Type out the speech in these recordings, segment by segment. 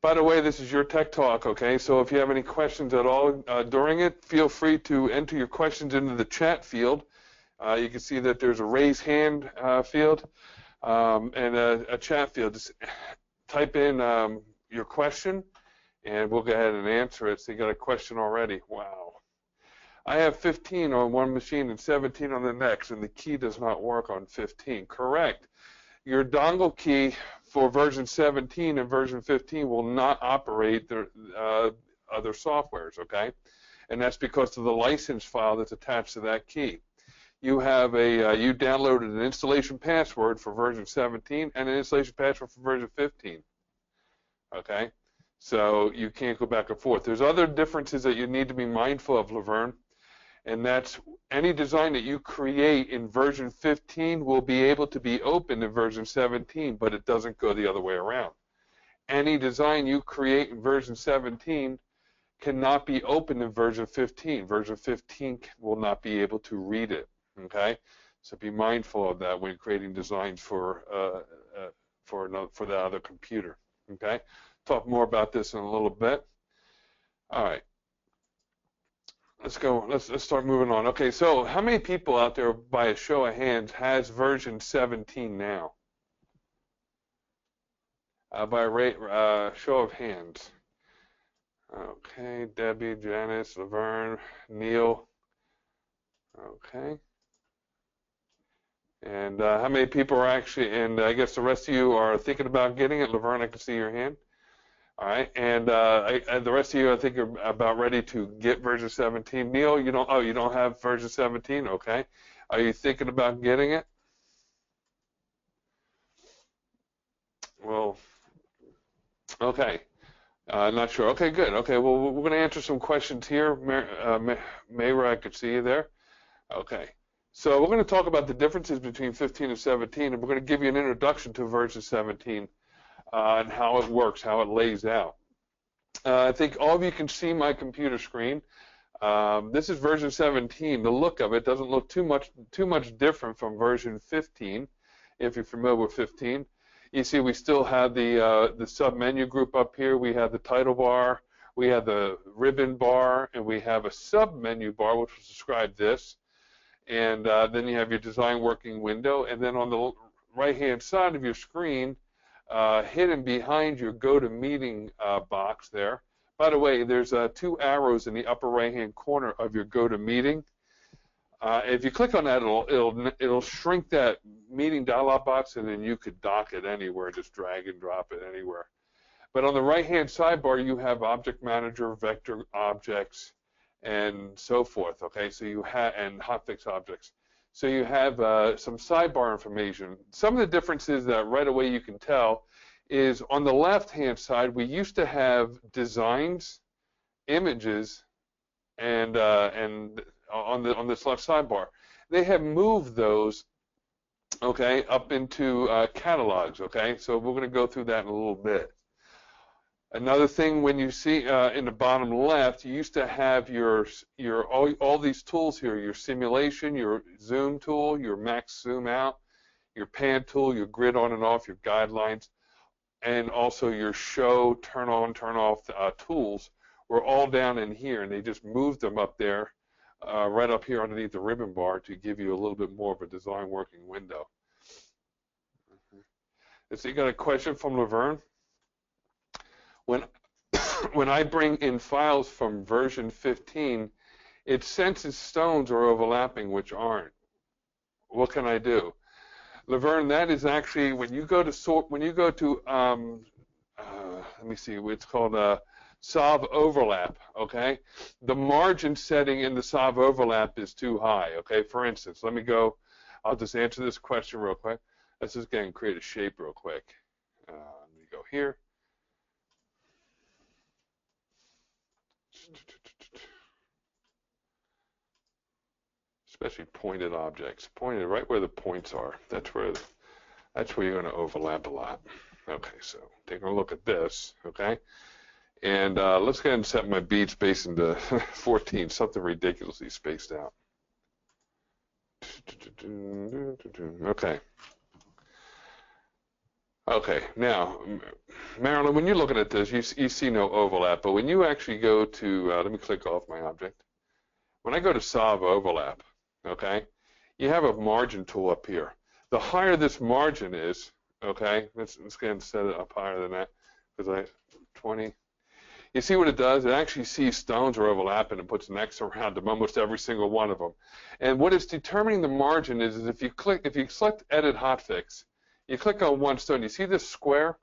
By the way, this is your Tech Talk, okay? So if you have any questions at all during it, feel free to enter your questions into the chat field. You can see that there's a raise hand field and a chat field. Just type in your question, and we'll go ahead and answer it. So you got a question already. Wow. I have 15 on one machine and 17 on the next, and the key does not work on 15. Correct. Your dongle key for version 17 and version 15 will not operate the other softwares, okay? And that's because of the license file that's attached to that key. You have you downloaded an installation password for version 17 and an installation password for version 15, okay? So you can't go back and forth. There's other differences that you need to be mindful of, Laverne, and that's any design that you create in version 15 will be able to be opened in version 17, but it doesn't go the other way around. Any design you create in version 17 cannot be opened in version 15. Version 15 will not be able to read it, okay? So be mindful of that when creating designs for the other computer, okay? Talk more about this in a little bit. All right. Let's go. Let's start moving on. Okay, so how many people out there, by a show of hands, has version 17 now? By a show of hands. Okay, Debbie, Janice, Laverne, Neil. Okay. And how many people are actually? And I guess the rest of you are thinking about getting it. Laverne, I can see your hand. All right, and the rest of you, I think, are about ready to get version 17. Neil, you don't. Oh, you don't have version 17. Okay, are you thinking about getting it? Well, okay, not sure. Okay, good. Okay, well, we're going to answer some questions here. Mayra, I could see you there. Okay, so we're going to talk about the differences between 15 and 17, and we're going to give you an introduction to version 17. And how it works, how it lays out. I think all of you can see my computer screen. This is version 17. The look of it doesn't look too much different from version 15. If you're familiar with 15, you see we still have the sub-menu group up here. We have the title bar, we have the ribbon bar, and we have a sub-menu bar which will describe this. And then you have your design working window, and then on the right-hand side of your screen, hidden behind your go-to-meeting box there. By the way, there's 2 arrows in the upper right-hand corner of your go-to-meeting. If you click on that, it'll shrink that meeting dialog box, and then you could dock it anywhere, just drag and drop it anywhere. But on the right-hand sidebar, you have Object Manager, Vector Objects, and so forth. Okay, so you have and Hotfix objects. So you have some sidebar information. Some of the differences that right away you can tell is on the left-hand side, we used to have designs, images, and on this left sidebar. They have moved those, okay, up into catalogs. Okay, so we're going to go through that in a little bit. Another thing, when you see in the bottom left, you used to have all these tools here, your simulation, your zoom tool, your max zoom out, your pan tool, your grid on and off, your guidelines, and also your show, turn on, turn off tools were all down in here, and they just moved them up there, right up here underneath the ribbon bar to give you a little bit more of a design working window. So you got a question from Laverne? When I bring in files from version 15, it senses stones are overlapping which aren't. What can I do? Laverne, that is actually when you go to let me see, it's called solve overlap. Okay, the margin setting in the solve overlap is too high. Okay, for instance, let me go. I'll just answer this question real quick. Let's just go and create a shape real quick. Let me go here. Especially pointed objects, pointed right where the points are. That's where you're going to overlap a lot. Okay, so taking a look at this. Okay, and let's go ahead and set my bead space into 14, something ridiculously spaced out. Okay. Okay, now, Marilyn, when you're looking at this, you see no overlap, but when you actually go to, let me click off my object. When I go to solve overlap, okay, you have a margin tool up here. The higher this margin is, okay, let's go ahead and set it up higher than that, because 20. You see what it does? It actually sees stones are overlapping and puts an X around them, almost every single one of them. And what it's determining the margin is if you select Edit Hotfix, you click on one stone, you see this square?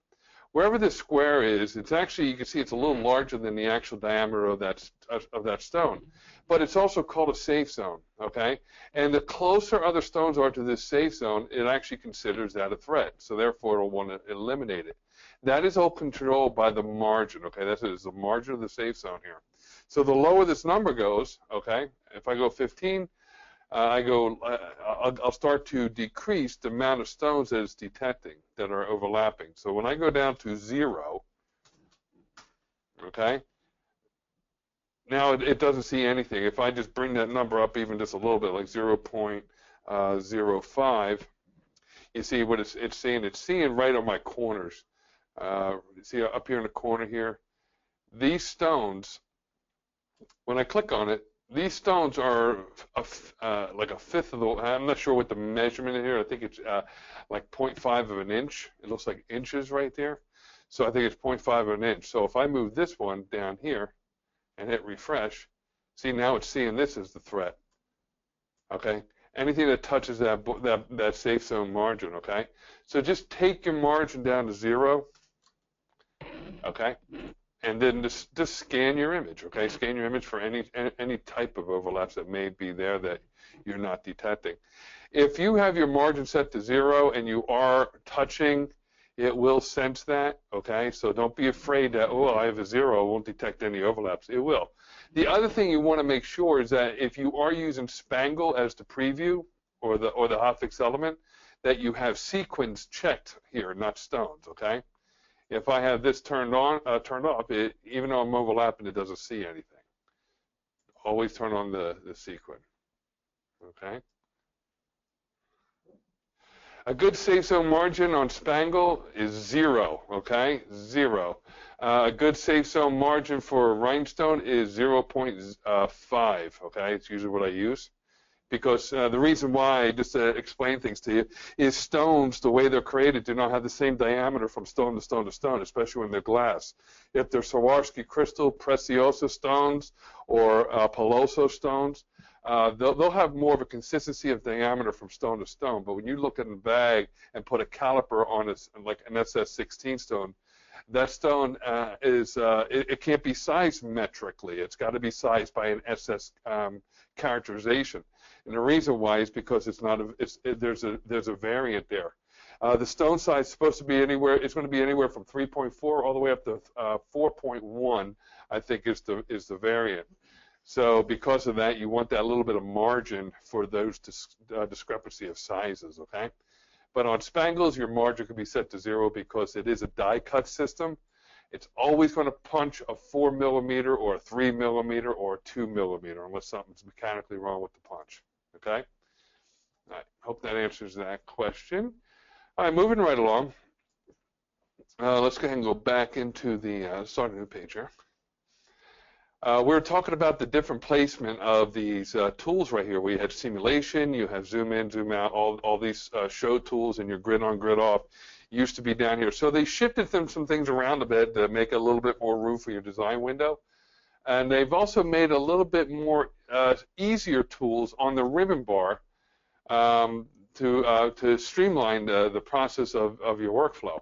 Wherever this square is, it's actually, you can see it's a little larger than the actual diameter of that stone. But it's also called a safe zone, okay? And the closer other stones are to this safe zone, it actually considers that a threat. So therefore, it'll want to eliminate it. That is all controlled by the margin, okay? That is the margin of the safe zone here. So the lower this number goes, okay, if I go 15, I'll start to decrease the amount of stones that it's detecting that are overlapping. So when I go down to 0, okay, now it doesn't see anything. If I just bring that number up even just a little bit, like 0.05, you see what it's seeing? It's seeing right on my corners. See up here in the corner here? These stones, when I click on it, these stones are like a fifth of the, I'm not sure what the measurement is here. I think it's like 0.5 of an inch. It looks like inches right there. So I think it's 0.5 of an inch. So if I move this one down here and hit refresh, see now it's seeing this as the threat. Okay? Anything that touches that safe zone margin, okay? So just take your margin down to 0, okay? And then just scan your image, okay? Scan your image for any type of overlaps that may be there that you're not detecting. If you have your margin set to 0 and you are touching, it will sense that, okay? So don't be afraid that, oh, I have a 0, it won't detect any overlaps. It will. The other thing you want to make sure is that if you are using Spangle as the preview or the hotfix element, that you have sequence checked here, not stones, okay? If I have this turned off, even though I'm overlapping, it doesn't see anything. Always turn on the sequence, okay? A good safe zone margin on Spangle is 0, okay? 0. A good safe zone margin for rhinestone is 0.5, okay? It's usually what I use. Because the reason why, just to explain things to you, is stones, the way they're created, do not have the same diameter from stone to stone to stone, especially when they're glass. If they're Swarovski crystal, Preciosa stones, or Peloso stones, they'll have more of a consistency of diameter from stone to stone. But when you look at a bag and put a caliper on it, like an SS16 stone, that stone it can't be sized metrically. It's got to be sized by an SS characterization. And the reason why is because it's not there's a variant there. The stone size is supposed to be anywhere. It's going to be anywhere from 3.4 all the way up to 4.1. I think is the variant. So because of that, you want that little bit of margin for those discrepancy of sizes. Okay. But on Spangles, your margin can be set to 0 because it is a die cut system. It's always going to punch a 4 millimeter or a 3 millimeter or a 2 millimeter unless something's mechanically wrong with the punch. Okay? All right. Hope that answers that question. All right, moving right along. Let's go ahead and go back into the start a new page here. We're talking about the different placement of these tools right here. We had simulation, you have zoom in, zoom out, all these show tools, and your grid on, grid off used to be down here. So they shifted some things around a bit to make a little bit more room for your design window. And they've also made a little bit more easier tools on the ribbon bar to streamline the process of your workflow.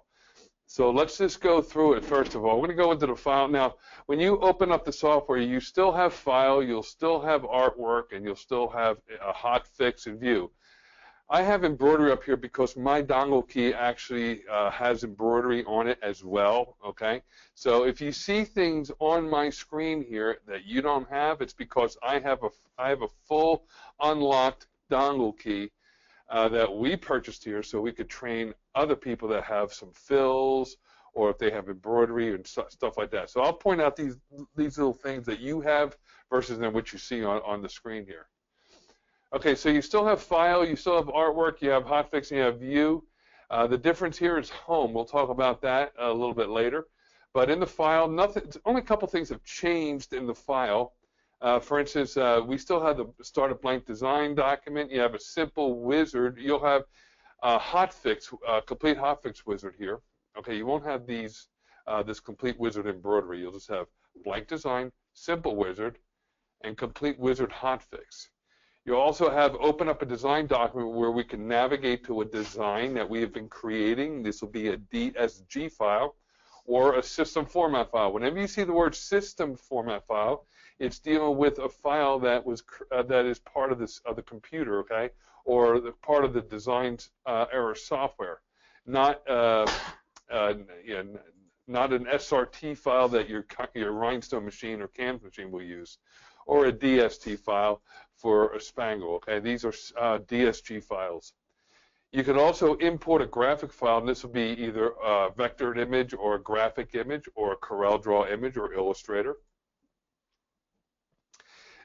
So let's just go through it first of all. We're going to go into the file. Now, when you open up the software, you still have file, you'll still have artwork, and you'll still have a hotfix and view. I have embroidery up here because my dongle key actually has embroidery on it as well, okay? So if you see things on my screen here that you don't have, it's because I have a full unlocked dongle key that we purchased here so we could train other people that have some fills or if they have embroidery and stuff like that. So I'll point out these little things that you have versus than what you see on the screen here. Okay, so you still have file, you still have artwork, you have hotfix, and you have view. The difference here is home. We'll talk about that a little bit later. But in the file, only a couple things have changed in the file. For instance, we still have the start a blank design document. You have a simple wizard. You'll have a hotfix, complete hotfix wizard here. Okay, you won't have this complete wizard embroidery. You'll just have blank design, simple wizard, and complete wizard hotfix. You'll also have open up a design document where we can navigate to a design that we have been creating. This will be a DSG file or a system format file. Whenever you see the word system format file, it's dealing with a file that is part of the computer, okay, or part of the design era software, not not an SRT file that your rhinestone machine or CAM machine will use, or a DST file for a spangle. Okay, these are DSG files. You can also import a graphic file, and this will be either a vectored image or a graphic image or a CorelDraw image or Illustrator.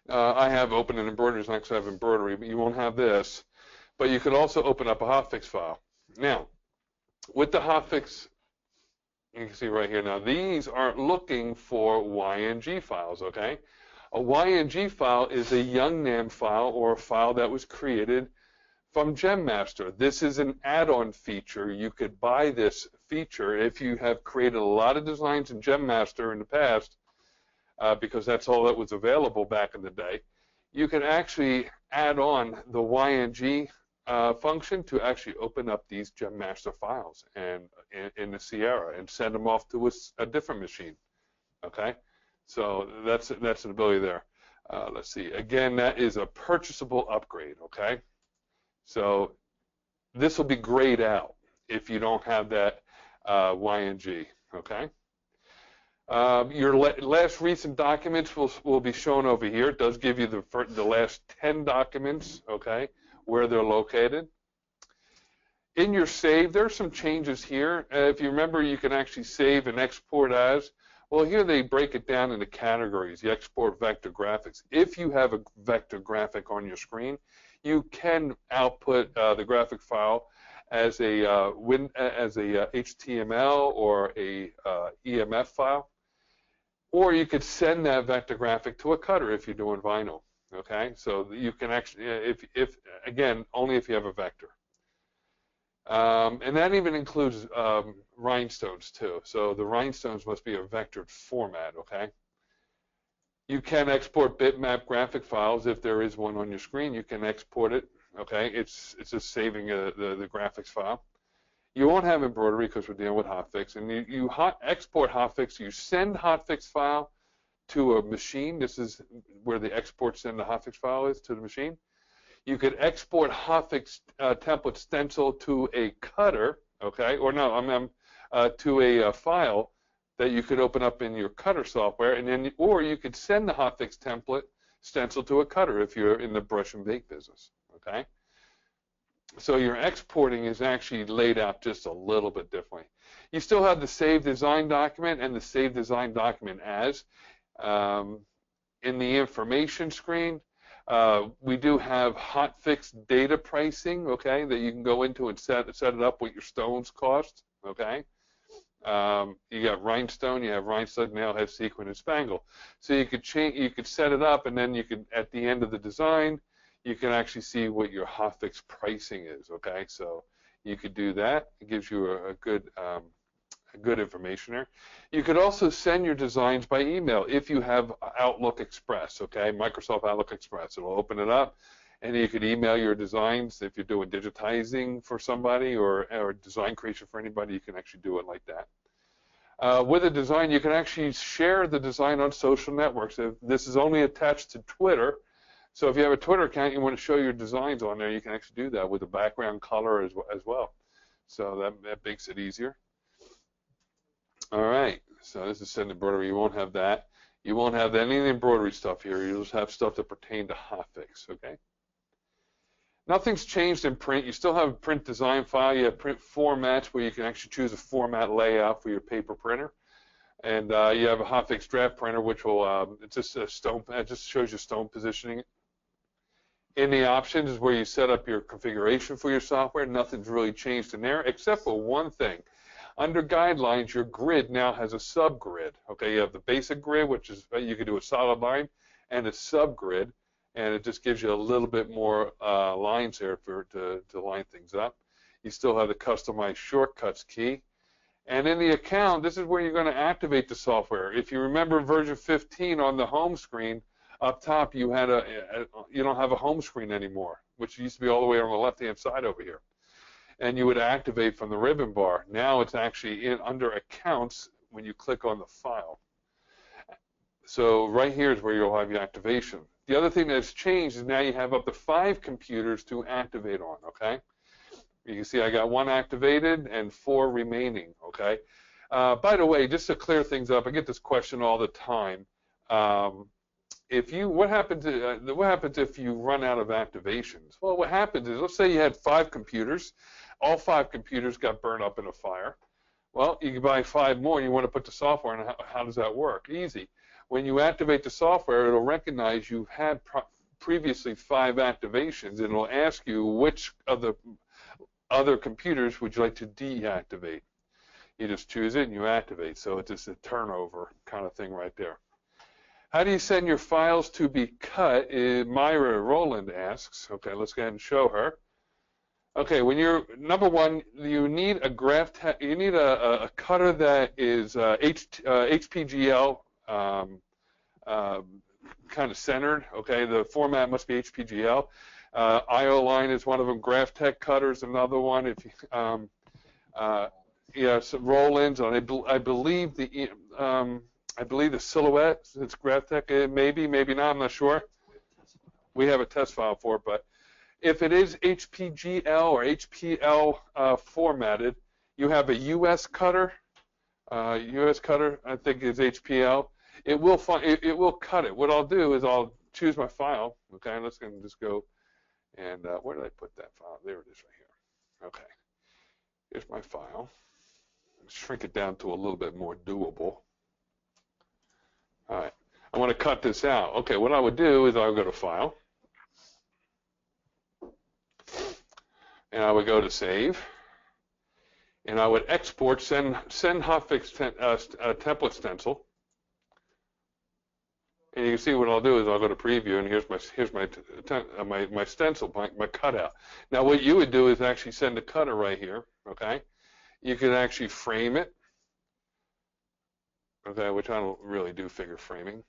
I have open an embroidery design because I have embroidery, but you won't have this. But you can also open up a hotfix file. Now, with the hotfix, you can see right here now, these aren't looking for YNG files, okay? A YNG file is a YungNam file or a file that was created from GemMaster. This is an add-on feature. You could buy this feature if you have created a lot of designs in GemMaster in the past, because that's all that was available back in the day. You can actually add on the YNG function to actually open up these GemMaster files and in the Sierra and send them off to a different machine. Okay, so that's an ability there. Let's see. Again, that is a purchasable upgrade. Okay, so this will be grayed out if you don't have that YNG. Okay. Your last recent documents will be shown over here. It does give you the last 10 documents, okay, where they're located. In your save, there are some changes here. If you remember, you can actually save and export as. Well, here they break it down into categories. You export vector graphics. If you have a vector graphic on your screen, you can output the graphic file as a HTML or a EMF file. Or you could send that vector graphic to a cutter if you're doing vinyl. Okay, so you can actually, if again, only if you have a vector. And that even includes rhinestones too. So the rhinestones must be a vectored format. Okay. You can export bitmap graphic files if there is one on your screen. You can export it. Okay, it's just saving the graphics file. You won't have embroidery because we're dealing with hotfix, and you export hotfix. You send hotfix file to a machine. This is where the export send the hotfix file is to the machine. You could export hotfix template stencil to a cutter, okay, or no, to a file that you could open up in your cutter software, and then, or you could send the hotfix template stencil to a cutter if you're in the brush and bake business, okay. So your exporting is actually laid out just a little bit differently. You still have the save design document and the save design document as. In the information screen, we do have hotfix data pricing, okay, that you can go into and set it up what your stones cost, okay. You got rhinestone, you have rhinestone, nailhead, sequin, and spangle. So you could set it up, and then you could, at the end of the design, you can actually see what your hotfix pricing is, okay? So you could do that. It gives you a good information there. You could also send your designs by email if you have Outlook Express, okay? Microsoft Outlook Express. It'll open it up, and you could email your designs. If you're doing digitizing for somebody or design creation for anybody, you can actually do it like that. With a design, you can actually share the design on social networks. If this is only attached to Twitter, so if you have a Twitter account, you want to show your designs on there, you can actually do that with a background color as well. So that makes it easier. All right, so this is send embroidery. You won't have that. You won't have any of the embroidery stuff here. You'll just have stuff that pertain to hotfix, okay? Nothing's changed in print. You still have a print design file. You have print formats where you can actually choose a format layout for your paper printer. And you have a hotfix draft printer, which will it's just a stone. It just shows you stone positioning. In the options is where you set up your configuration for your software. Nothing's really changed in there except for one thing. Under guidelines, your grid now has a subgrid. Okay, you have the basic grid, which is you can do a solid line, and a subgrid, and it just gives you a little bit more lines there to line things up. You still have the customized shortcuts key. And in the account, this is where you're going to activate the software. If you remember version 15 on the home screen, up top you had you don't have a home screen anymore, which used to be all the way on the left-hand side over here. And you would activate from the ribbon bar. Now it's actually under accounts when you click on the file. So right here is where you'll have your activation. The other thing that's changed is now you have up to 5 computers to activate on, okay? You can see I got 1 activated and 4 remaining, okay? By the way, just to clear things up, I get this question all the time. What happens if you run out of activations? Well, what happens is, let's say you had 5 computers. All 5 computers got burned up in a fire. Well, you can buy 5 more and you want to put the software in. How does that work? Easy. When you activate the software, it'll recognize you've had previously 5 activations, and it'll ask you which of the other computers would you like to deactivate. You just choose it and you activate. So it's just a turnover kind of thing right there. How do you send your files to be cut? Myra Rowland asks. Okay, let's go ahead and show her. Okay, when you're number one, you need a you need a cutter that is HPGL kind of centered. Okay, the format must be HPGL. IO line is one of them. GraphTech cutters another one. If you, yeah, some roll-ins on. I believe the Silhouette. It's GraphTech. Maybe not. I'm not sure. We have a test file for it, but if it is HPGL or HPL formatted, you have a US cutter. US cutter, I think, is HPL. It will cut it. What I'll do is I'll choose my file. Okay, let's just go. And where did I put that file? There it is right here. Okay. Here's my file. Shrink it down to a little bit more doable. All right. I want to cut this out. Okay, what I would do is I would go to File. And I would go to Save. And I would export, send Hotfix template stencil. And you can see what I'll do is I'll go to Preview, and here's my stencil, my cutout. Now what you would do is actually send a cutter right here, okay? You can actually frame it, okay, which I don't really do figure framing.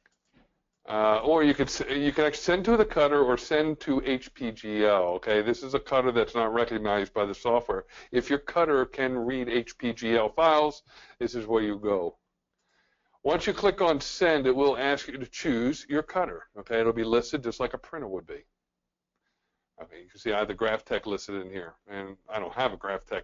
Or you can actually send to the cutter or send to HPGL, okay? This is a cutter that's not recognized by the software. If your cutter can read HPGL files, this is where you go. Once you click on Send, it will ask you to choose your cutter. Okay, it'll be listed just like a printer would be. Okay, you can see I have the GraphTech listed in here, and I don't have a GraphTech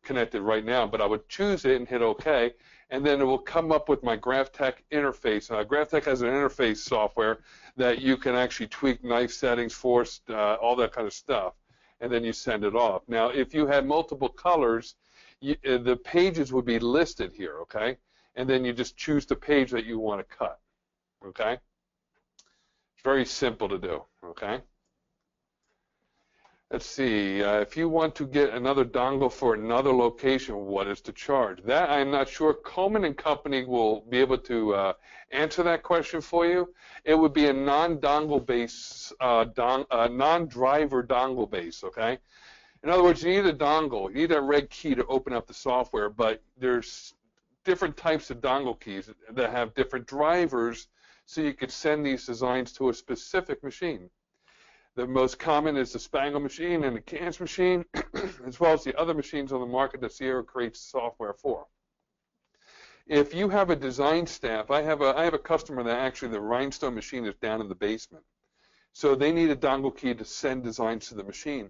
connected right now, but I would choose it and hit OK, and then it will come up with my GraphTech interface. GraphTech has an interface software that you can actually tweak knife settings, force, all that kind of stuff, and then you send it off. Now, if you had multiple colors, the pages would be listed here. Okay. And then you just choose the page that you want to cut, okay? It's very simple to do, okay? Let's see, if you want to get another dongle for another location, what is the charge? That I'm not sure. Coleman & Company will be able to answer that question for you. It would be a non-dongle base, non-driver dongle base, okay? In other words, you need a dongle. You need a red key to open up the software, but there's different types of dongle keys that have different drivers, so you could send these designs to a specific machine. The most common is the Spangle machine and the CANS machine, as well as the other machines on the market that Sierra creates software for. If you have a design staff, I have a customer that actually the rhinestone machine is down in the basement, so they need a dongle key to send designs to the machine,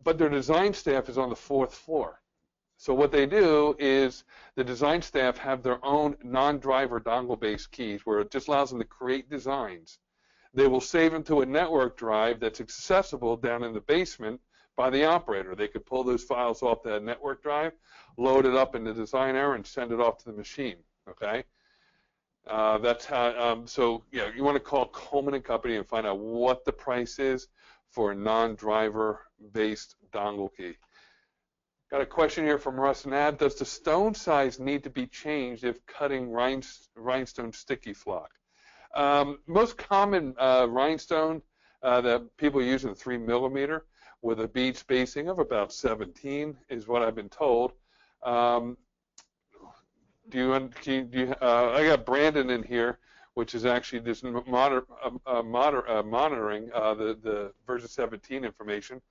but their design staff is on the 4th floor. So what they do is the design staff have their own non-driver dongle-based keys where it just allows them to create designs. They will save them to a network drive that's accessible down in the basement by the operator. They could pull those files off that network drive, load it up in the design area, and send it off to the machine. Okay, that's how. So yeah, you want to call Coleman & Company and find out what the price is for a non-driver based dongle key. Got a question here from Russ Nab. Does the stone size need to be changed if cutting rhinestone sticky flock? Most common rhinestone that people use in 3mm with a bead spacing of about 17 is what I've been told. I got Brandon in here, which is actually just monitoring the version 17 information.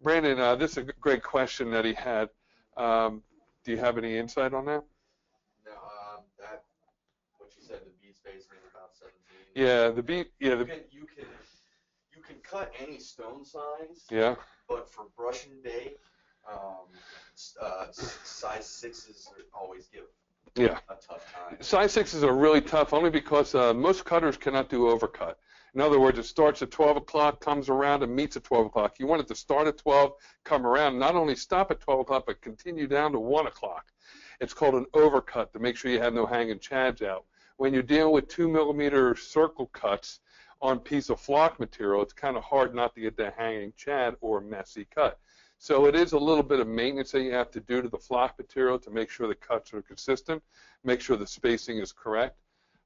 Brandon, this is a great question that he had. Do you have any insight on that? No, that what you said, the bead spacing is about 17. Yeah, the bead. Yeah, you can cut any stone size. Yeah. But for brush and bake, size 6s always give a tough time. Size 6s are really tough only because most cutters cannot do overcut. In other words, it starts at 12 o'clock, comes around, and meets at 12 o'clock. You want it to start at 12, come around, not only stop at 12 o'clock, but continue down to 1 o'clock. It's called an overcut to make sure you have no hanging chads out. When you deal with 2mm circle cuts on piece of flock material, it's kind of hard not to get that hanging chad or messy cut. So it is a little bit of maintenance that you have to do to the flock material to make sure the cuts are consistent, make sure the spacing is correct.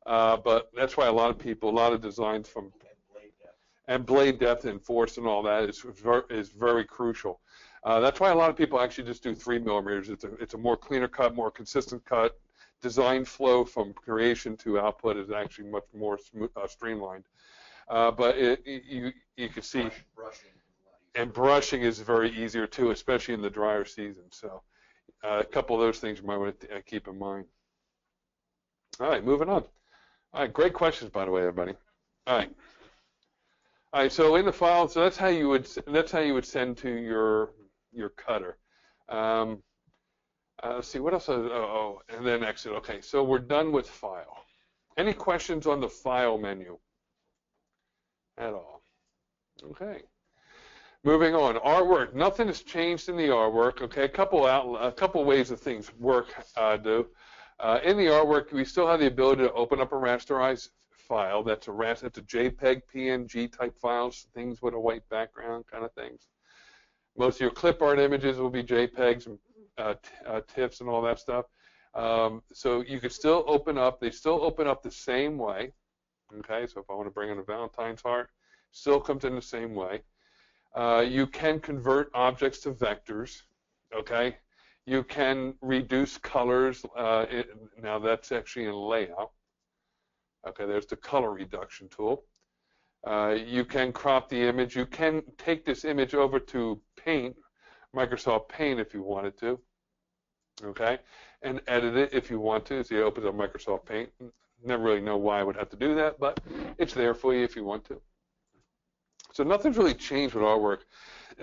But that's why a lot of designs from blade depth and force and all that is very crucial. That's why a lot of people actually just do 3mm. It's a more cleaner cut, more consistent cut. Design flow from creation to output is actually much more streamlined. But you can see, brushing is very easier too, especially in the drier season. So a couple of those things you might want to keep in mind. All right, moving on. All right, great questions, by the way, everybody. All right. So in the file, so that's how you would send to your cutter. Let's see, what else? And then exit. Okay, so we're done with file. Any questions on the file menu at all? Okay. Moving on, artwork. Nothing has changed in the artwork. Okay, a couple ways that things work. In the artwork, we still have the ability to open up a rasterized file. That's a JPEG, PNG type files, things with a white background kind of things. Most of your clip art images will be JPEGs and TIFFs and all that stuff. So you can still open up. They still open up the same way. Okay, so if I want to bring in a Valentine's heart, still comes in the same way. You can convert objects to vectors. Okay. You can reduce colors. Now that's actually in layout. Okay, there's the color reduction tool. You can crop the image. You can take this image over to Paint, Microsoft Paint if you wanted to. Okay, and edit it if you want to. So you open up Microsoft Paint. Never really know why I would have to do that, but it's there for you if you want to. So nothing's really changed with artwork.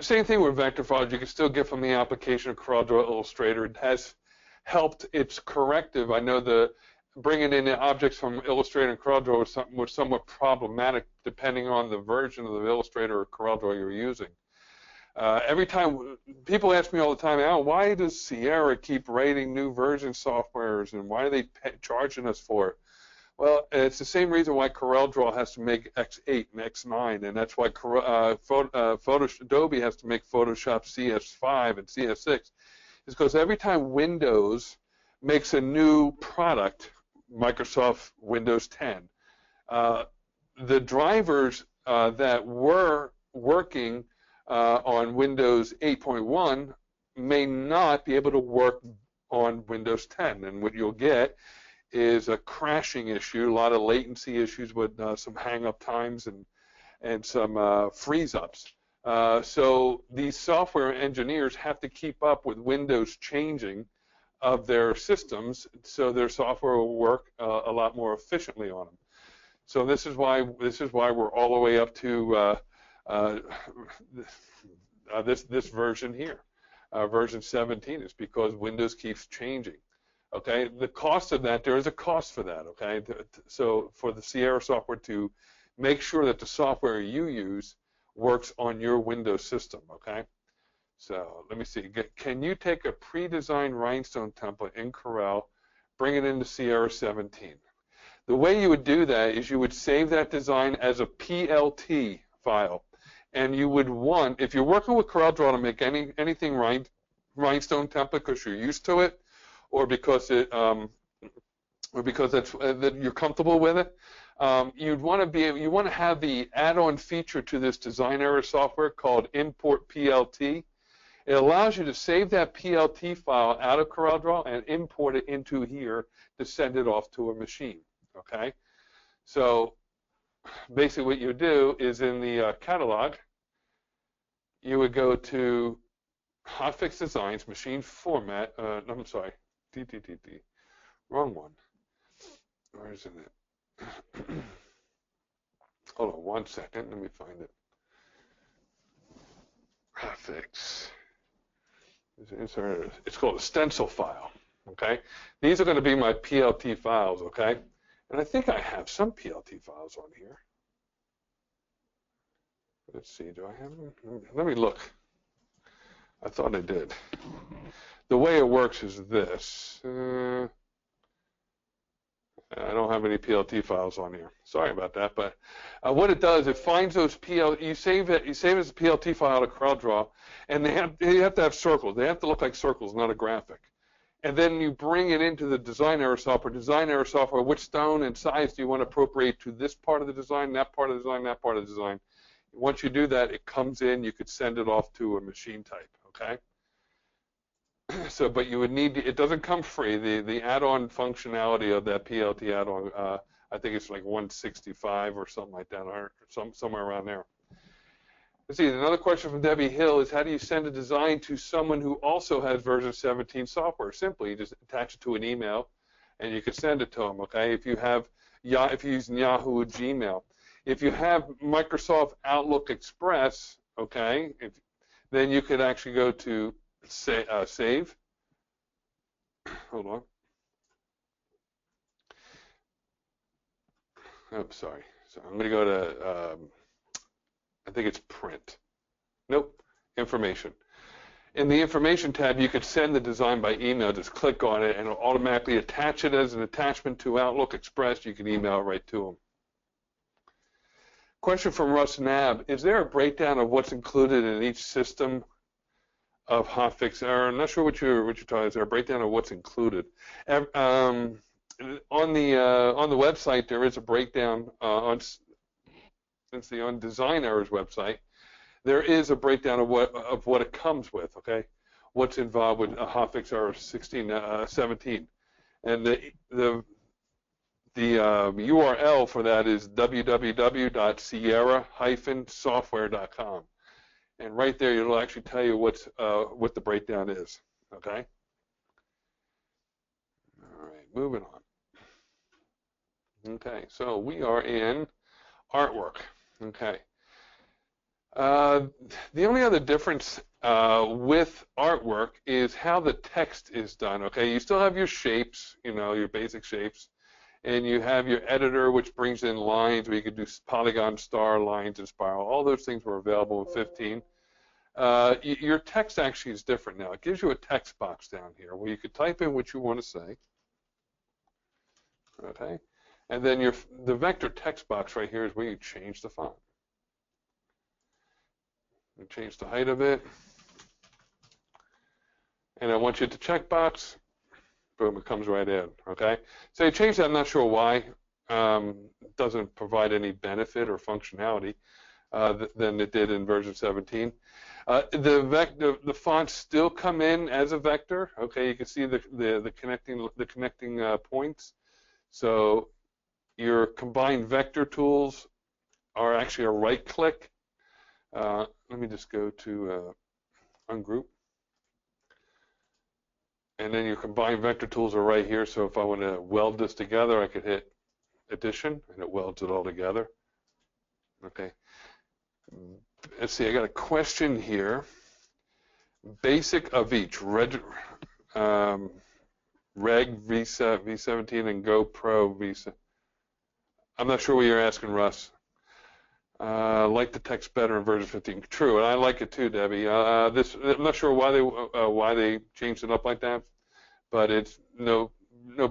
Same thing with vector files. You can still get from the application of CorelDraw Illustrator. It has helped its corrective. I know bringing in the objects from Illustrator and CorelDraw was somewhat problematic depending on the version of the Illustrator or CorelDraw you're using. Every time, people ask me all the time, Al, why does Sierra keep writing new version softwares and why are they charging us for it? Well, it's the same reason why CorelDraw has to make X8 and X9, and that's why Adobe has to make Photoshop CS5 and CS6. It's because every time Windows makes a new product, Microsoft Windows 10, the drivers that were working on Windows 8.1 may not be able to work on Windows 10, and what you'll get is a crashing issue, a lot of latency issues with some hang-up times and some freeze-ups. So these software engineers have to keep up with Windows changing of their systems so their software will work a lot more efficiently on them. So this is why we're all the way up to this version here, version 17, is because Windows keeps changing. Okay, the cost of that, there is a cost for that, okay? So for the Sierra software to make sure that the software you use works on your Windows system, okay? So let me see, can you take a pre-designed rhinestone template in Corel, bring it into Sierra 17? The way you would do that is you would save that design as a PLT file, And you would want, if you're working with CorelDraw to make anything rhinestone template because you're used to it, or because that you're comfortable with it, you want to have the add-on feature to this design error software called import PLT. It allows you to save that PLT file out of CorelDraw and import it into here to send it off to a machine. Okay, so basically what you do is in the catalog, you would go to Hotfix Designs, Machine Format. I'm sorry, wrong one. Where is it? Hold on 1 second. Let me find it. Hotfix. It's called a stencil file. Okay, these are going to be my PLT files. Okay, and I think I have some PLT files on here. Let's see. Do I have them? Let me look. I thought I did. The way it works is this. I don't have any PLT files on here. Sorry about that. But what it does, it finds those you save it as a PLT file to CorelDraw, and you have to have circles. They have to look like circles, not a graphic. And then you bring it into the design error software. Design error software, which stone and size do you want to appropriate to this part of the design, that part of the design, that part of the design. Once you do that, it comes in. You could send it off to a machine type. Okay. So, but you would need, it doesn't come free. The add-on functionality of that PLT add-on, I think it's like 165 or something like that, or somewhere around there. Let's see, another question from Debbie Hill is, how do you send a design to someone who also has version 17 software? Simply, you just attach it to an email, and you can send it to them. Okay, if you you're using Yahoo or Gmail, if you have Microsoft Outlook Express, okay, then you could actually go to save. Hold on. Oh, sorry. So I'm going to go to, I think it's print. Nope, information. In the information tab, you could send the design by email. Just click on it, and it'll automatically attach it as an attachment to Outlook Express. You can email it right to them. Question from Russ Nab: is there a breakdown of what's included in each system of Hotfix? I'm not sure what you're talking. Is there a breakdown of what's included? On the website, there is a breakdown on Design Error's website. There is a breakdown of what it comes with. Okay, what's involved with Hotfix Error 17, and the URL for that is www.sierra-software.com. And right there, it'll actually tell you what the breakdown is. Okay. All right, moving on. Okay, so we are in artwork. Okay. The only other difference with artwork is how the text is done. Okay, you still have your shapes, your basic shapes, and you have your editor, which brings in lines where you can do polygon, star, lines, and spiral. All those things were available in 15. Your text actually is different now. It gives you a text box down here where you could type in what you want to say. Okay, and then the vector text box right here is where you change the font. You change the height of it, and I want you to checkbox. Boom, it comes right in. Okay, so you change that. I'm not sure why. It doesn't provide any benefit or functionality than it did in version 17. The fonts still come in as a vector. Okay, you can see the connecting points. So your combined vector tools are actually a right click. Let me just go to ungroup. And then your combined vector tools are right here. So if I want to weld this together, I could hit addition, and it welds it all together. Okay. Let's see. I got a question here. Basic of each. Reg V17 and GoPro V7. I'm not sure what you're asking, Russ. I like the text better in version 15. True, and I like it too, Debbie. I'm not sure why they changed it up like that, but it's no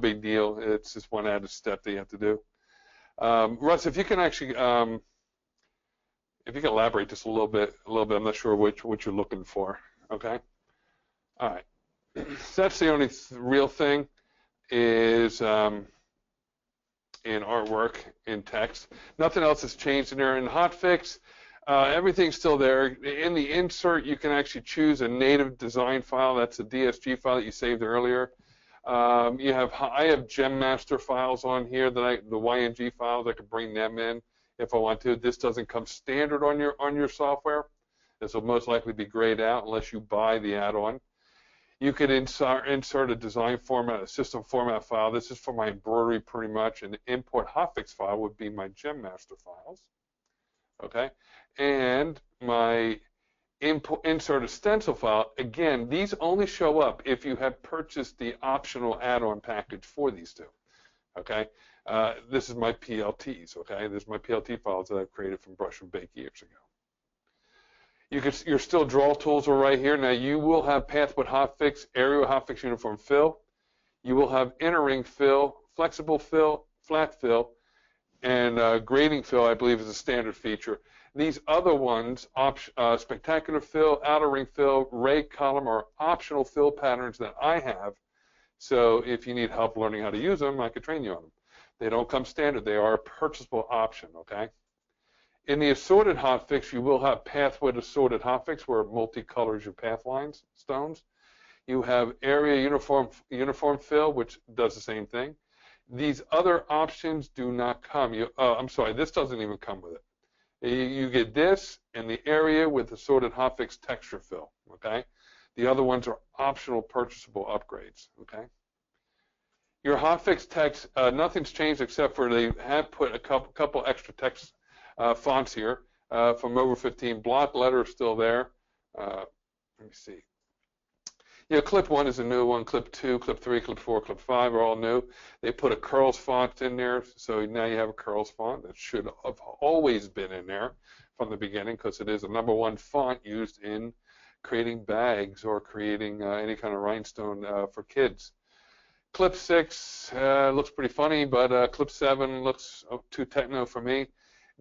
big deal. It's just one added step that you have to do. Russ, if you can actually, If you can elaborate just a little bit, I'm not sure what you're looking for. Okay. All right. So that's the only real thing is in artwork, in text. Nothing else has changed in there. In Hotfix, everything's still there. In the insert, you can actually choose a native design file. That's a DSG file that you saved earlier. I have gem master files on here the YNG files. I could bring them in if I want to. This doesn't come standard on your software. This will most likely be grayed out unless you buy the add-on. You could insert a design format, a system format file. This is for my embroidery pretty much, and the import Hotfix file would be my gem master files. Okay, and my insert a stencil file. Again, these only show up if you have purchased the optional add-on package for these two. Okay, this is my PLTs. Okay, this is my PLT files that I've created from Brush and Bake years ago. Your still draw tools are right here. Now you will have path with Hotfix, aerial Hotfix uniform fill. You will have inner ring fill, flexible fill, flat fill, and grading fill, I believe, is a standard feature. These other ones, spectacular fill, outer ring fill, ray column, are optional fill patterns that I have. So if you need help learning how to use them, I could train you on them. They don't come standard. They are a purchasable option, okay? In the assorted Hotfix, you will have path with assorted Hotfix where it multicolors your path lines, stones. You have area uniform fill, which does the same thing. These other options do not come. I'm sorry, this doesn't even come with it. You get this and the area with assorted Hotfix texture fill, okay? The other ones are optional purchasable upgrades, okay? Your Hotfix text, nothing's changed except for they have put a couple extra text fonts here from over 15. Block letter is still there. Let me see. Yeah, clip 1 is a new one. Clip 2, clip 3, clip 4, clip 5 are all new. They put a curls font in there, so now you have a curls font. That should have always been in there from the beginning because it is the #1 font used in creating bags or creating any kind of rhinestone for kids. Clip 6 looks pretty funny, but clip 7 looks too techno for me.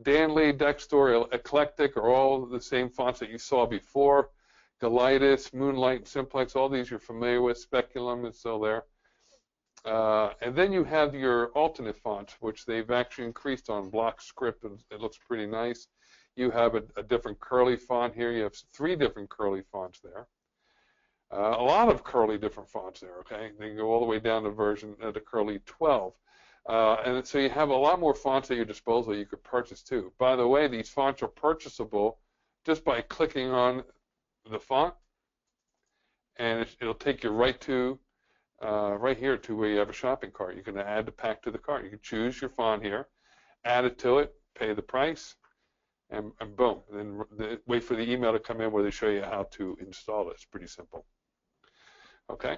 Danley, Dextor, Eclectic are all the same fonts that you saw before. Galitis, Moonlight, and Simplex, all these you're familiar with. Speculum is still there. And then you have your alternate fonts, which they've actually increased on block script, and it looks pretty nice. You have a different curly font here. You have 3 different curly fonts there. A lot of curly different fonts there, okay? They can go all the way down to version the curly 12. And so you have a lot more fonts at your disposal you could purchase too. By the way, these fonts are purchasable just by clicking on the font, and it'll take you right here to where you have a shopping cart. You can add the pack to the cart. You can choose your font here, add it to it, pay the price, and boom. Then wait for the email to come in where they show you how to install it. It's pretty simple. Okay.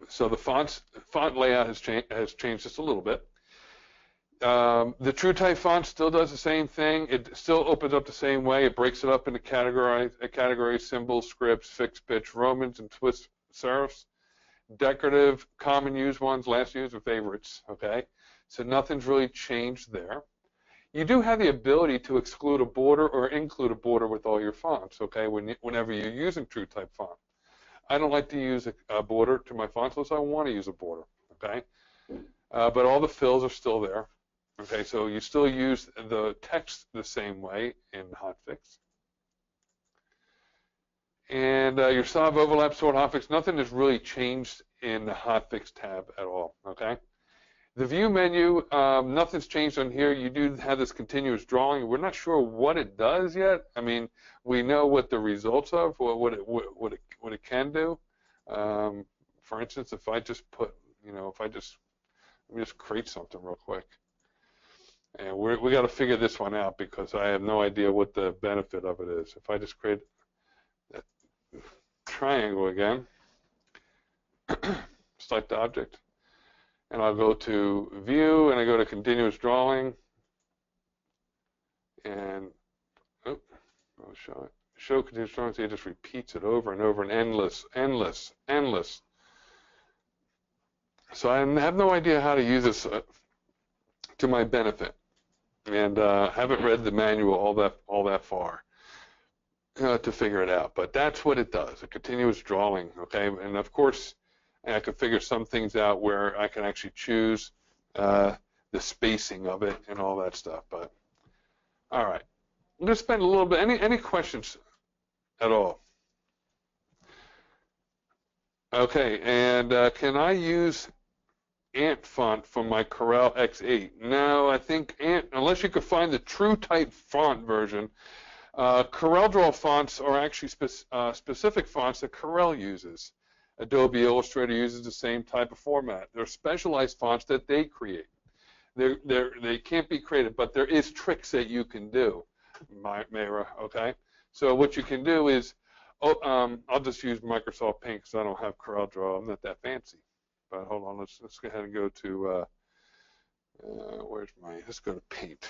So the font layout has changed just a little bit. The TrueType font still does the same thing. It still opens up the same way. It breaks it up into categories, symbols, scripts, fixed pitch, Romans, and twist serifs. Decorative, common used ones, last used, and favorites. Okay, so nothing's really changed there. You do have the ability to exclude a border or include a border with all your fonts. Okay, whenever you're using TrueType font. I don't like to use a border to my fonts unless I want to use a border, okay? But all the fills are still there, okay? So you still use the text the same way in Hotfix. And your solve overlap sort Hotfix, nothing has really changed in the Hotfix tab at all, okay? The view menu, nothing's changed on here. You do have this continuous drawing. We're not sure what it does yet. I mean, we know what the results of, or what it can do. For instance, if I just put, let me just create something real quick. And we got to figure this one out because I have no idea what the benefit of it is. If I just create that triangle again, select the object. And I'll go to View, and I go to Continuous Drawing, and I'll show it. Show Continuous Drawing, so it just repeats it over and over, and endless. So I have no idea how to use this to my benefit. and haven't read the manual all that far to figure it out. But that's what it does, a continuous drawing, okay? And of course, I could figure some things out where I can actually choose the spacing of it and all that stuff. But all right, I'm going to spend a little bit. Any questions at all? Okay, and can I use Ant font from my Corel X8? No, I think Ant, unless you could find the TrueType font version, CorelDraw fonts are actually specific fonts that Corel uses. Adobe Illustrator uses the same type of format. They're specialized fonts that they create. They can't be created, but there is tricks that you can do, Mayra, okay? So what you can do is, I'll just use Microsoft Paint because I don't have CorelDraw. I'm not that fancy. But hold on, let's go ahead and go to, let's go to Paint.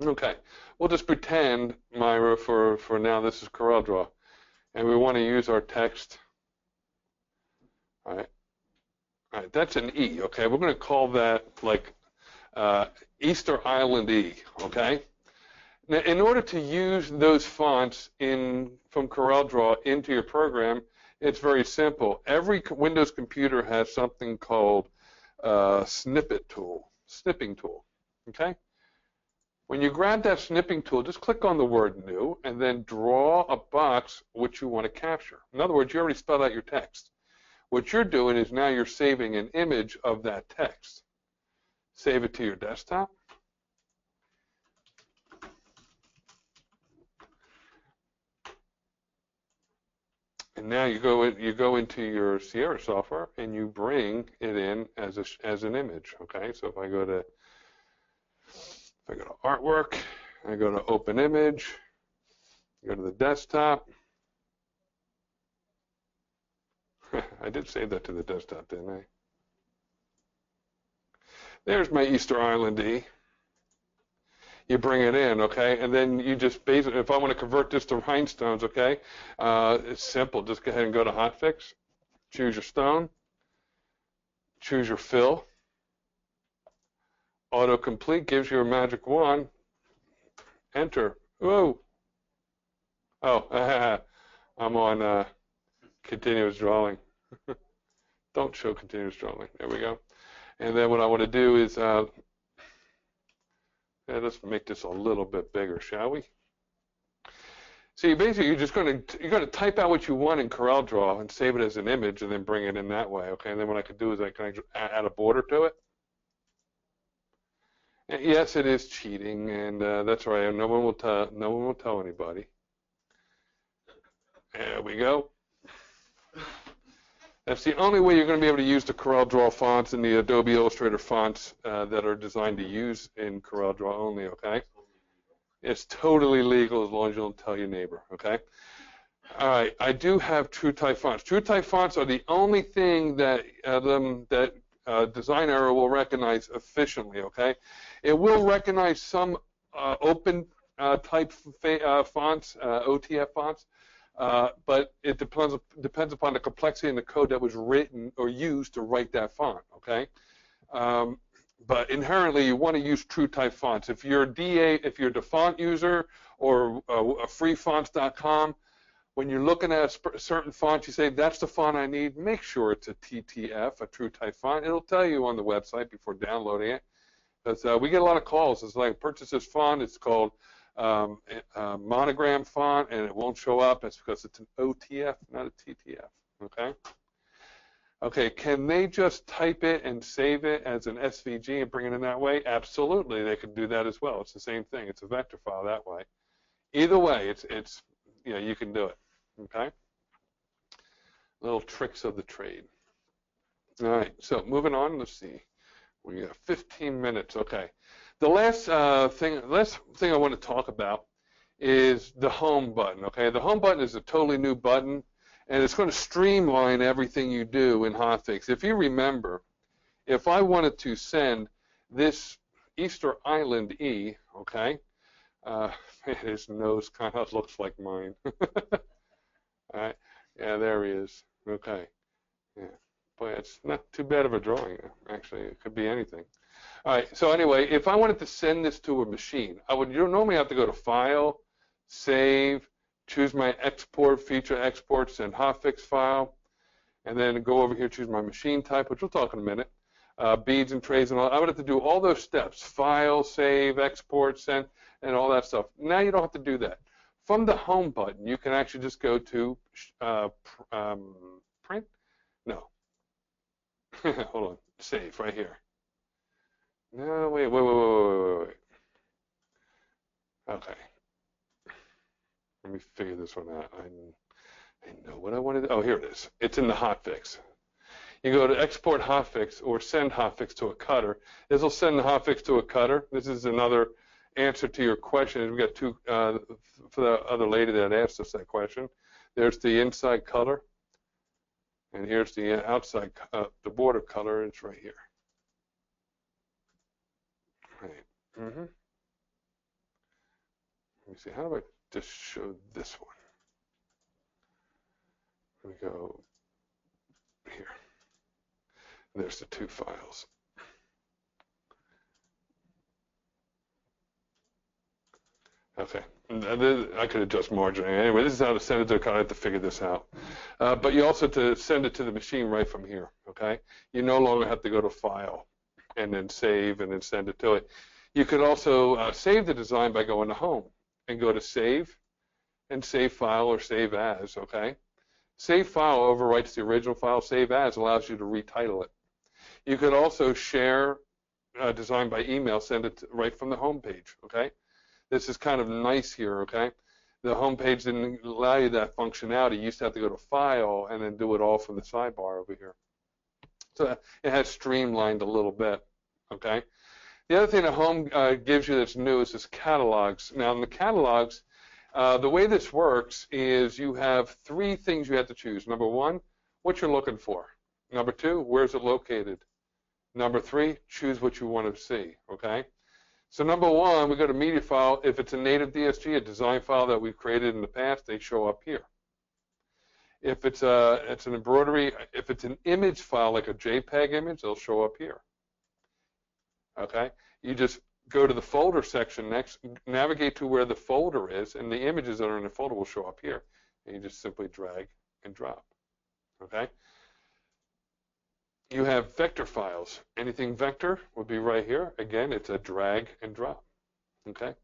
Okay, we'll just pretend, Myra, for now this is CorelDraw. And we want to use our text. All right, that's an E, okay? We're going to call that like Easter Island E, okay? Now, in order to use those fonts from CorelDraw into your program, it's very simple. Every Windows computer has something called snipping tool, okay? When you grab that snipping tool, just click on the word new and then draw a box which you want to capture. In other words, you already spelled out your text. What you're doing is now you're saving an image of that text. Save it to your desktop. And now you go into your Sierra software and you bring it in as an image. Okay, so if I go to artwork, I go to open image, go to the desktop. I did save that to the desktop, didn't I? There's my Easter Island E. You bring it in, okay, and then you just basically, if I want to convert this to rhinestones, okay, it's simple. Just go ahead and go to Hotfix, choose your stone, choose your fill. Autocomplete gives you a magic wand. Enter. Whoa. Oh, I'm on continuous drawing. Don't show continuous drawing. There we go. And then what I want to do is, let's make this a little bit bigger, shall we? So you're just going to type out what you want in CorelDraw and save it as an image, and then bring it in that way. Okay. And then what I can do is I can add a border to it. And yes, it is cheating, and that's right. No one will tell anybody. There we go. That's the only way you're going to be able to use the CorelDraw fonts and the Adobe Illustrator fonts that are designed to use in CorelDraw only, okay? It's totally legal as long as you don't tell your neighbor, okay? All right, I do have TrueType fonts. TrueType fonts are the only thing that Design Error will recognize efficiently, okay? It will recognize some open type fonts, OTF fonts, but it depends upon the complexity in the code that was written or used to write that font, okay? But inherently, you want to use TrueType fonts. If you're a font user or freefonts.com, when you're looking at a certain font, you say, that's the font I need. Make sure it's a TTF, a TrueType font. It'll tell you on the website before downloading it. Because we get a lot of calls. It's like, purchase this font. It's called monogram font, and it won't show up. It's because it's an OTF, not a TTF, okay? Okay, can they just type it and save it as an SVG and bring it in that way? Absolutely, they can do that as well. It's the same thing. It's a vector file that way. Either way, it's you can do it, okay? Little tricks of the trade. All right, so moving on, let's see. We got 15 minutes, okay. The last thing I want to talk about is the home button, okay? The home button is a totally new button, and it's going to streamline everything you do in Hotfix. If you remember, if I wanted to send this Easter Island E, okay, his nose kind of looks like mine. All right, yeah, there he is. Okay, yeah, Boy, it's not too bad of a drawing, actually. It could be anything. All right, so anyway, if I wanted to send this to a machine, I would normally have to go to File, Save, choose my export, feature export, send hotfix file, and then go over here, choose my machine type, which we'll talk in a minute, beads and trays and all. I would have to do all those steps, File, Save, Export, Send, and all that stuff. Now you don't have to do that. From the Home button, you can actually just go to Print? No. Hold on, Save right here. No, wait. Okay. Let me figure this one out. I know what I wanted. Oh, here it is. It's in the hotfix. You go to export hotfix or send hotfix to a cutter. This will send the hotfix to a cutter. This is another answer to your question. We got two for the other lady that asked us that question. There's the inside color, and here's the outside, the border color. It's right here. Right. Let me see. How do I just show this one? Let me go here. There's the two files. Okay. I could adjust margin. Anyway, this is how to send it to a cutter. I have to figure this out. But you also to send it to the machine right from here. Okay. You no longer have to go to File and then Save and then send it to it. You could also save the design by going to Home and go to Save and Save File or Save As. Okay. Save File overwrites the original file. Save As allows you to retitle it. You could also share a design by email, send it right from the home page, okay? This is kind of nice here, okay? The home page didn't allow you that functionality. You used to have to go to File and then do it all from the sidebar over here. So it has streamlined a little bit, okay? The other thing that Home gives you that's new is this catalogs. Now, in the catalogs, the way this works is you have three things you have to choose. Number one, what you're looking for. Number two, where's it located? Number three, choose what you want to see, okay? So number one, we go to media file. If it's a native DSG, a design file that we've created in the past, they show up here. If it's an embroidery, if it's an image file like a JPEG image, they'll show up here, okay? You just go to the folder section next, navigate to where the folder is, and the images that are in the folder will show up here. And you just simply drag and drop, okay? You have vector files. Anything vector would be right here. Again, it's a drag and drop, okay?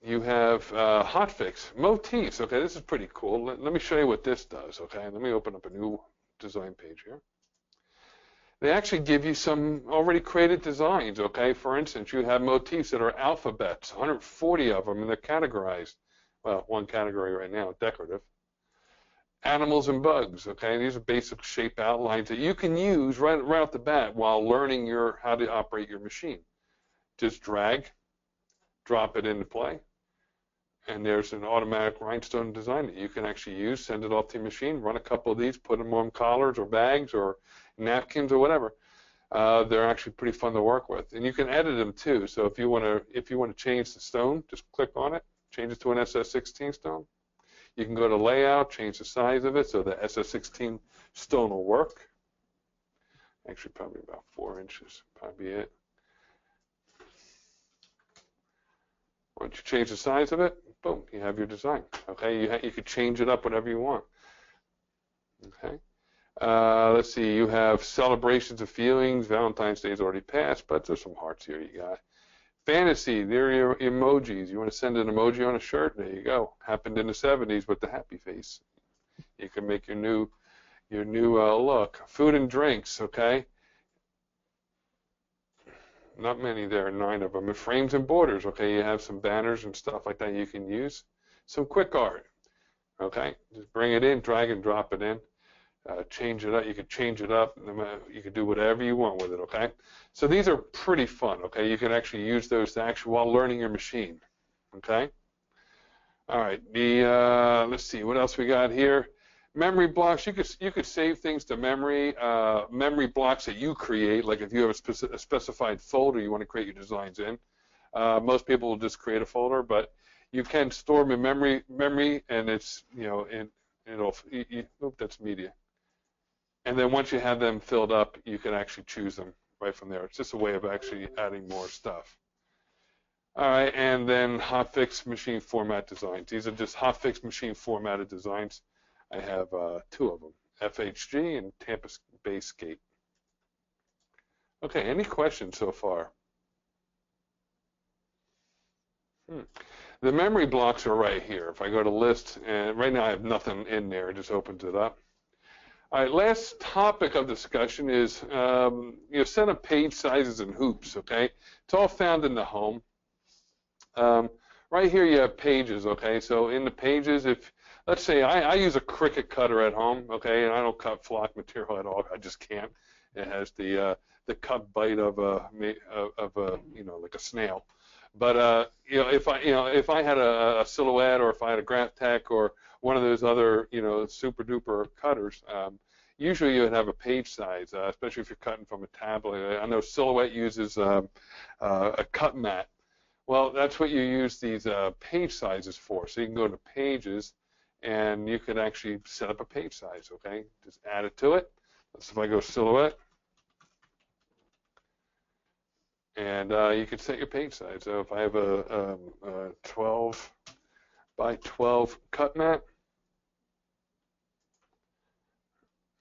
You have hotfix, motifs. Okay, this is pretty cool. Let me show you what this does, okay? Let me open up a new design page here. They actually give you some already created designs, okay? For instance, you have motifs that are alphabets, 140 of them, and they're categorized. Well, one category right now, decorative. Animals and bugs, okay? These are basic shape outlines that you can use right off the bat while learning how to operate your machine. Just drag, drop it into play, and there's an automatic rhinestone design that you can actually use, send it off to your machine, run a couple of these, put them on collars or bags or napkins or whatever. They're actually pretty fun to work with, and you can edit them too. So if you want to change the stone, just click on it, change it to an SS16 stone. You can go to layout, change the size of it so the SS16 stone will work. Actually, probably about 4 inches, probably it. Once you change the size of it, boom, you have your design. Okay, you could change it up whatever you want. Okay. Let's see, you have celebrations of feelings. Valentine's Day is already passed, but there's some hearts here you got. Fantasy, there are your emojis. You want to send an emoji on a shirt? There you go. Happened in the 70s with the happy face. You can make your new look. Food and drinks, okay? Not many there, 9 of them. And frames and borders, okay? You have some banners and stuff like that you can use. Some quick art, okay? Just bring it in, drag and drop it in. Change it up. You could change it up. You could do whatever you want with it, okay? So these are pretty fun, okay? You can actually use those while learning your machine, okay? All right. Let's see what else we got here. Memory blocks. You could save things to memory. Memory blocks that you create, like if you have a specified folder you want to create your designs in. Most people will just create a folder, but you can store them in memory, and it's Oop, that's media. And then once you have them filled up, you can actually choose them right from there. It's just a way of actually adding more stuff. All right, and then Hotfix machine format designs. These are just Hotfix machine formatted designs. I have 2 of them, FHG and Tampa Bay Skate. Okay, any questions so far? The memory blocks are right here. If I go to list, and right now I have nothing in there, it just opens it up. All right, last topic of discussion is set up page sizes and hoops, okay? It's all found in the home. Right here you have pages, okay? So in the pages, if, let's say I use a Cricut cutter at home, okay, and I don't cut flock material at all, I just can't. It has the cut bite of a like a snail. But if I had a Silhouette, or if I had a Graph Tech, or one of those other super duper cutters, usually you would have a page size, especially if you're cutting from a tablet. I know Silhouette uses a cut mat. Well, that's what you use these page sizes for. So you can go to pages, and you can actually set up a page size. Okay, just add it to it. So if I go Silhouette. And you can set your page size. So if I have a 12 by 12 cut mat,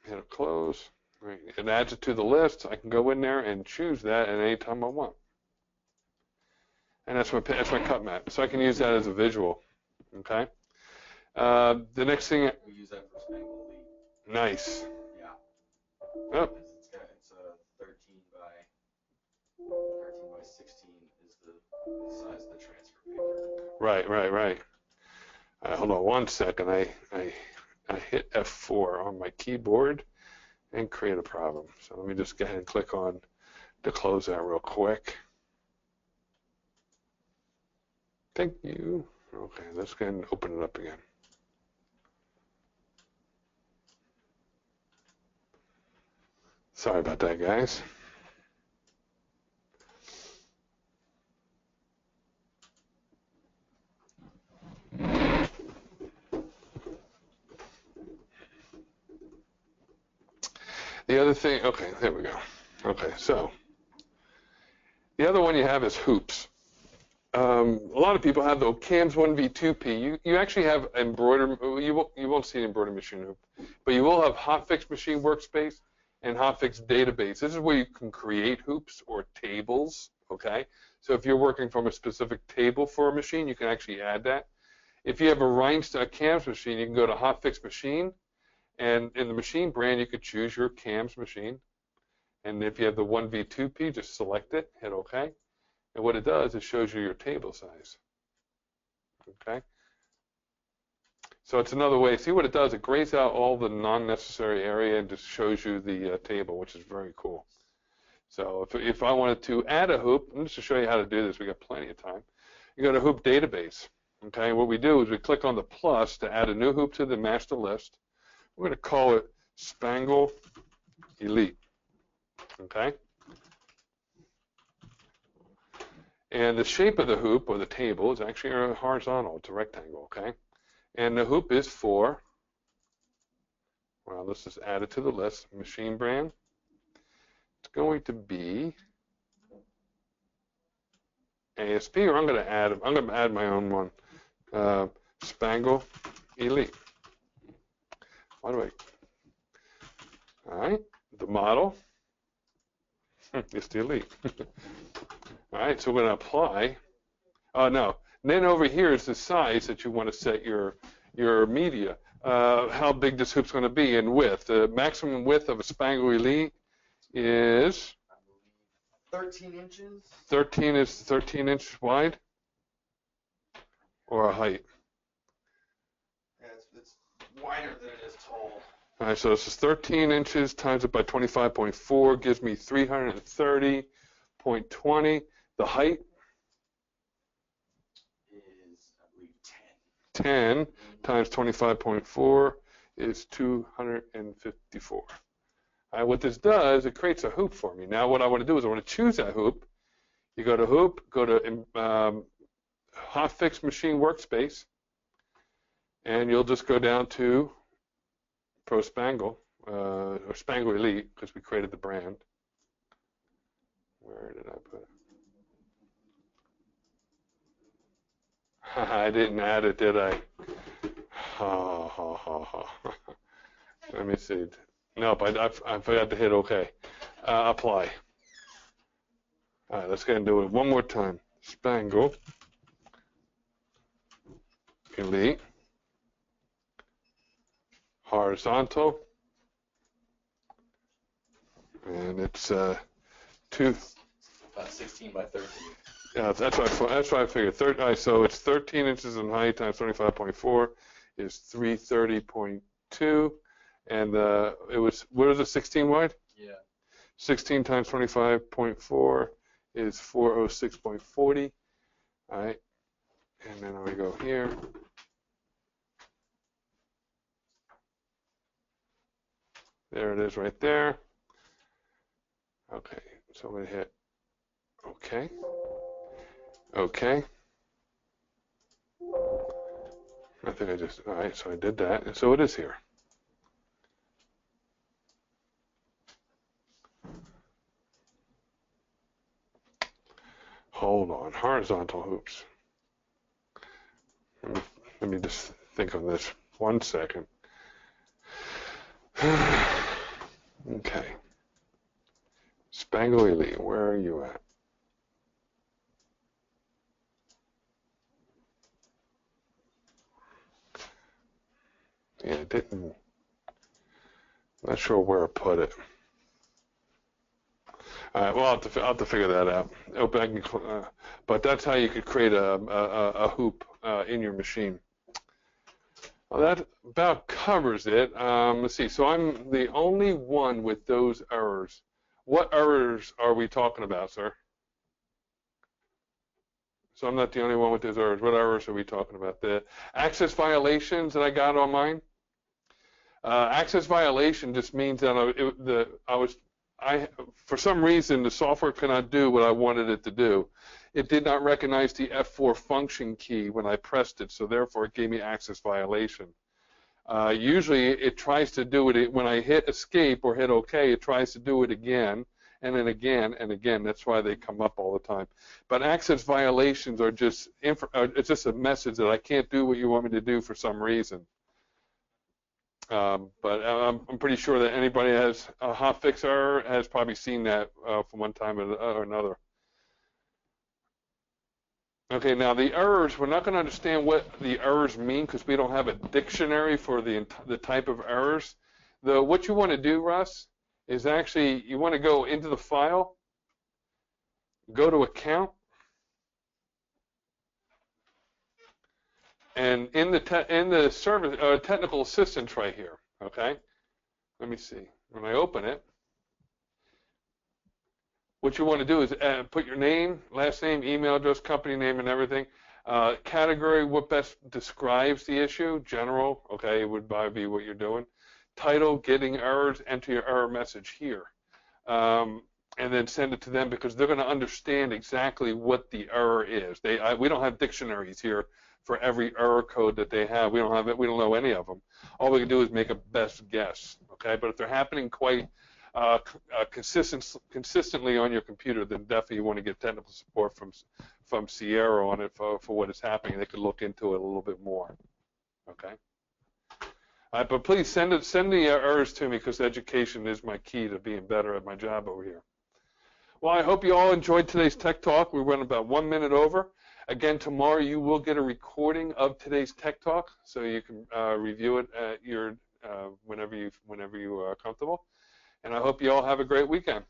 hit a close. Right. It adds it to the list. I can go in there and choose that at any time I want. And that's my cut mat. So I can use that as a visual. Okay. The next thing. We use that for Spangle Elite. Nice. Yeah. Oh. It's a 13 by 16 is the size of the transfer paper. Right. Hold on one second. I hit F4 on my keyboard and create a problem. So let me just go ahead and click on to close that real quick. Thank you. Okay, let's go ahead and open it up again. Sorry about that, guys. The other thing, okay, there we go. Okay, so the other one you have is hoops. A lot of people have the CAMS 1V2P. You actually have embroidered. You won't see an embroidered machine hoop, but you will have Hotfix machine workspace and Hotfix database. This is where you can create hoops or tables. Okay, so if you're working from a specific table for a machine, you can actually add that. If you have a rhinestone CAMS machine, you can go to Hotfix machine, and in the machine brand, you could choose your CAMS machine. And if you have the 1V2P, just select it, hit OK. And what it does is shows you your table size. Okay. So it's another way. See what it does? It grays out all the non-necessary area and just shows you the table, which is very cool. So if I wanted to add a hoop, and just to show you how to do this, we got plenty of time. You go to Hoop Database. Okay. What we do is we click on the plus to add a new hoop to the master list. We're going to call it Spangle Elite. Okay. And the shape of the hoop or the table is actually horizontal. It's a rectangle, okay? And the hoop is for, well, let's just add it to the list, machine brand. It's going to be ASP, or I'm going to add my own one, Spangle Elite. All right, the model, it's the Elite. All right, so we're going to apply. Oh, no. And then over here is the size that you want to set your media. How big this hoop's going to be in width. The maximum width of a Spangle Elite is? 13 inches. 13 is 13 inches wide? Or a height? Yeah, it's wider than it is tall. All right, so this is 13 inches times it by 25.4 gives me 330.20. The height is, I believe, 10 times 25.4 is 254. All right, what this does, it creates a hoop for me. Now what I want to do is I want to choose that hoop. You go to hoop, go to Hotfix machine workspace, and you'll just go down to Pro Spangle, or Spangle Elite, because we created the brand. Where did I put it? I didn't add it, did I? Ha, ha, ha, ha. Let me see. Nope, I forgot to hit OK. Apply. All right, let's go and do it one more time. Spangle Elite. Horizontal. And it's 16 by 13. Yeah, that's what I figured. All right, so it's 13 inches in height times 25.4 is 330.2, and it was, what is it, 16 wide? Yeah. 16 times 25.4 is 406.40. All right, and then we go here. There it is right there. Okay, so I'm going to hit OK. OK. I think I just, all right, so I did that, and so it is here. Hold on, horizontal hoops. Let me just think on this 1 second. Okay. Spangle Elite, where are you at? Yeah, it didn't. Not sure where I put it. All right, well, I'll have to figure that out. But that's how you could create a hoop in your machine. Well, that about covers it. Let's see. So I'm the only one with those errors. What errors are we talking about, sir? So I'm not the only one with those errors. What errors are we talking about? The access violations that I got on mine? Access violation just means that for some reason, the software could not do what I wanted it to do. It did not recognize the F4 function key when I pressed it, so therefore it gave me access violation. Usually it tries to do it when I hit escape or hit OK, it tries to do it again, and then again and again. That's why they come up all the time. But access violations are just, it's just a message that I can't do what you want me to do for some reason. But I'm pretty sure that anybody that has a hotfix error has probably seen that from one time or another. Okay, now the errors, we're not going to understand what the errors mean because we don't have a dictionary for the type of errors. What you want to do, Russ, is actually you want to go into the file, go to account, and in the service technical assistance right here. Okay, let me see. When I open it, what you want to do is put your name, last name, email address, company name, and everything. Category, what best describes the issue. General, okay, it would probably be what you're doing. Title, getting errors, enter your error message here. And then send it to them because they're going to understand exactly what the error is. We don't have dictionaries here for every error code that they have. We don't have it. We don't know any of them. All we can do is make a best guess. Okay, but if they're happening quite consistently on your computer, then definitely you want to get technical support from Sierra on it for what is happening. They could look into it a little bit more. Okay. All right, but please send the errors to me because education is my key to being better at my job over here. Well, I hope you all enjoyed today's Tech Talk. We went about 1 minute over. Again, tomorrow you will get a recording of today's Tech Talk, so you can review it at your whenever you are comfortable. And I hope you all have a great weekend.